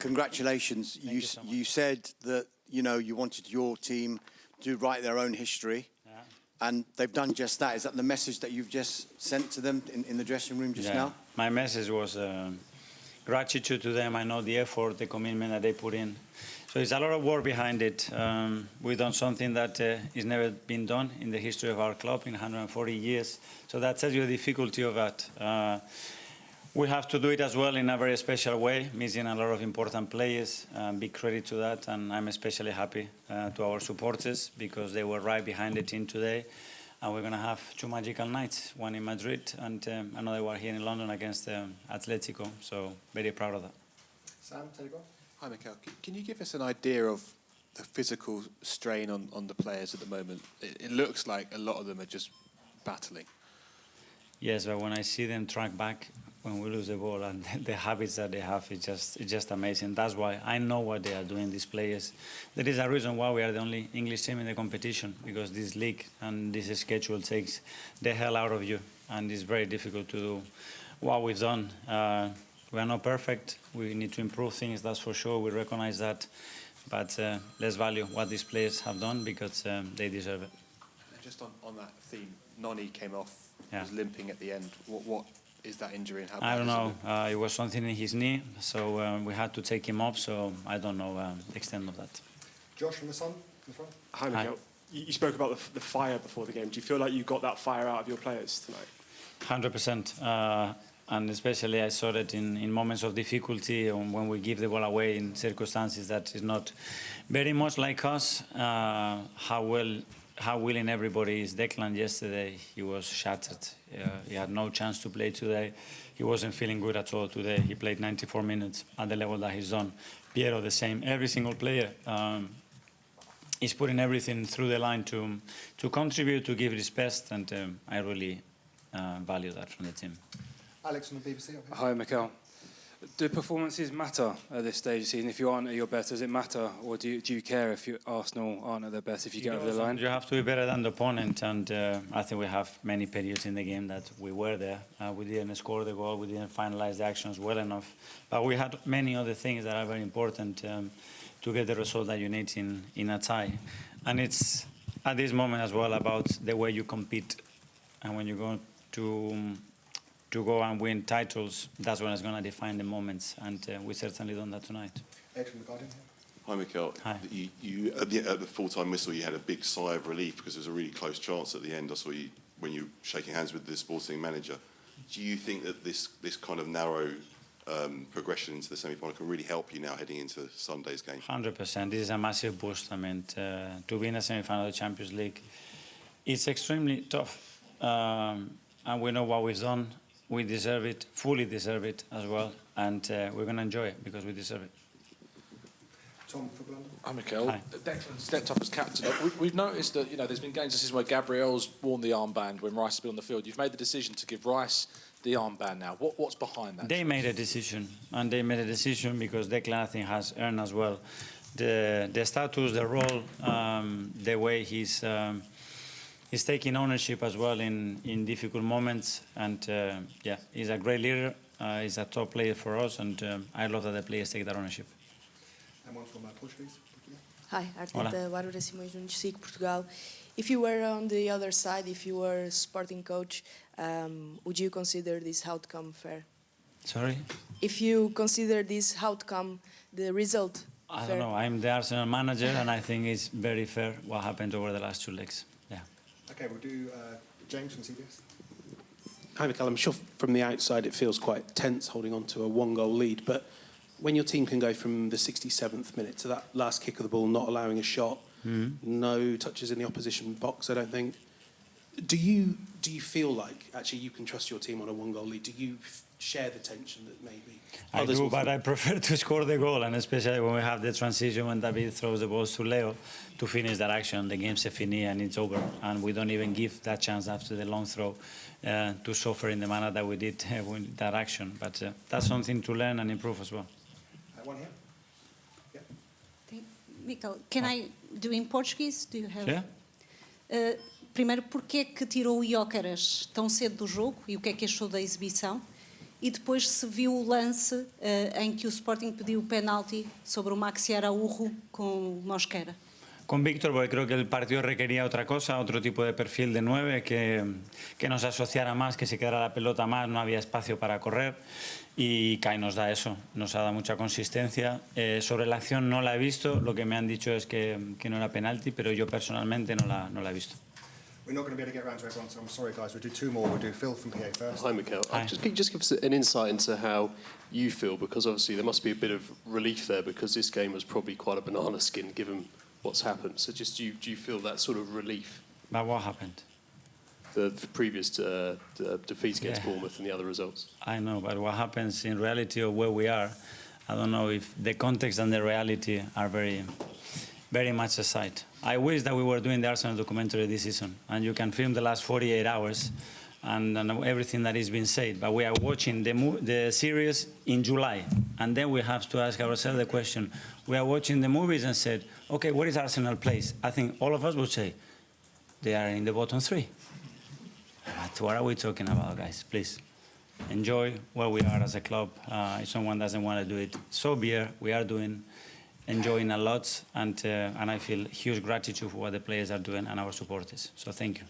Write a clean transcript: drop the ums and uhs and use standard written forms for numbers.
congratulations. You said that you wanted your team to write their own history, and they've done just that. Is that the message that you've just sent to them in the dressing room just now? My message was gratitude to them. I know the effort, the commitment that they put in. So it's a lot of work behind it. We've done something that has never been done in the history of our club in 140 years. So that tells you the difficulty of that. We have to do it as well in a very special way, missing a lot of important players. Big credit to that, and I'm especially happy to our supporters because they were right behind the team today. And we're going to have two magical nights, one in Madrid and another one here in London against Atletico. So very proud of that. Sam, take it on. Hi, Mikel. Can you give us an idea of the physical strain on the players at the moment? It looks like a lot of them are just battling. Yes, but when I see them track back when we lose the ball and the habits that they have, it's just amazing. That's why I know what they are doing, these players. There is a reason why we are the only English team in the competition, because this league and this schedule takes the hell out of you, and it's very difficult to do what we've done. We are not perfect. We need to improve things, that's for sure. We recognize that. But let's value what these players have done because they deserve it. Just on that theme, Noni came off, was limping at the end. What is that injury and how bad I don't is know. It was something in his knee, so we had to take him off, so I don't know the extent of that. Josh from the Sun, in the front. Hi, Mikel. You spoke about the fire before the game. Do you feel like you got that fire out of your players tonight? 100%. And especially I saw that in moments of difficulty, when we give the ball away in circumstances that is not very much like us, how willing everybody is. Declan yesterday, he was shattered. He had no chance to play today. He wasn't feeling good at all today. He played 94 minutes at the level that he's done. Piero the same. Every single player is putting everything through the line to contribute, to give his best, and I really value that from the team. Alex from the BBC. Hi, Mikel. Do performances matter at this stage of the season? If you aren't at your best, does it matter? Or do you care if Arsenal aren't at their best if you get over the line? You have to be better than the opponent, and I think we have many periods in the game that we were there. We didn't score the goal, we didn't finalize the actions well enough. But we had many other things that are very important to get the result that you need in a tie. And it's at this moment as well about the way you compete. And when you go to go and win titles, that's when it's going to define the moments, and we certainly done that tonight. Ed from the Guardian. Hi, Mikel. Hi. You at the full-time whistle, you had a big sigh of relief because there was a really close chance at the end. I saw you when you were shaking hands with the sporting manager. Do you think that this kind of narrow progression into the semi-final can really help you now heading into Sunday's game? 100%. This is a massive boost. I mean, to be in a semi-final of the Champions League, it's extremely tough, and we know what we've done. We deserve it, fully deserve it as well, and we're going to enjoy it because we deserve it. Tom from London. Hi, Mikel. Hi. Declan stepped up as captain. We've noticed that there's been games this season where Gabriel's worn the armband when Rice has been on the field. You've made the decision to give Rice the armband now. What's behind that? They made a decision, and they made a decision because Declan, I think, has earned as well the status, the role, the way he's taking ownership as well in difficult moments, and yeah, he's a great leader. He's a top player for us, and I love that the players take that ownership. And one from Portuguese. Hi, Arteta, Bárbara Simões, SIC Portugal. If you were on the other side, if you were a Sporting coach, would you consider this outcome fair? Sorry? If you consider this outcome, the result I fair? don't know. I'm the Arsenal manager, and I think it's very fair what happened over the last two legs. Yeah. Okay, we'll do James from CBS. Hi, Mikel. I'm sure from the outside it feels quite tense holding on to a one-goal lead, but when your team can go from the 67th minute to that last kick of the ball, not allowing a shot, no touches in the opposition box, I don't think. Do you feel like actually you can trust your team on a one-goal lead? Do you share the tension that maybe I do, but I prefer to score the goal, and especially when we have the transition when David throws the balls to Leo to finish that action. The game's fini and it's over, and we don't even give that chance after the long throw to suffer in the manner that we did with that action. But that's something to learn and improve as well. One here. Yeah. Mikel, can I do in Portuguese? Do you have? Yeah. Primeiro, porquê que tirou o Gyökeres tão cedo do jogo e o que é que achou da exibição? e depois se viu o lance em que o Sporting pediu o penalti sobre o Maxi Araújo com o Mosquera. Con Víctor, porque creo que el partido requería otra cosa, otro tipo de perfil de 9, que nos asociara más, que se quedara la pelota más, no había espacio para correr, y Kai nos da eso, nos ha dado mucha consistencia. Sobre la acción no la he visto, lo que me han dicho es que no era penalti, pero yo personalmente no la he visto. We're not going to be able to get around to everyone, so I'm sorry, guys. We'll do two more. We'll do Phil from PA first. Hi, Mikel. Hi. Can you just give us an insight into how you feel? Because obviously there must be a bit of relief there, because this game was probably quite a banana skin given what's happened. So just do you feel that sort of relief? But what happened? The previous defeats against Bournemouth and the other results. I know, but what happens in reality of where we are, I don't know if the context and the reality are very, very much aside. I wish that we were doing the Arsenal documentary this season, and you can film the last 48 hours and everything that is being said. But we are watching the series in July, and then we have to ask ourselves the question. We are watching the movies and said, okay, where is Arsenal place? I think all of us would say, they are in the bottom 3. But what are we talking about, guys? Please, enjoy where we are as a club. If someone doesn't want to do it, so be it. We are enjoying a lot, and I feel huge gratitude for what the players are doing and our supporters. So thank you.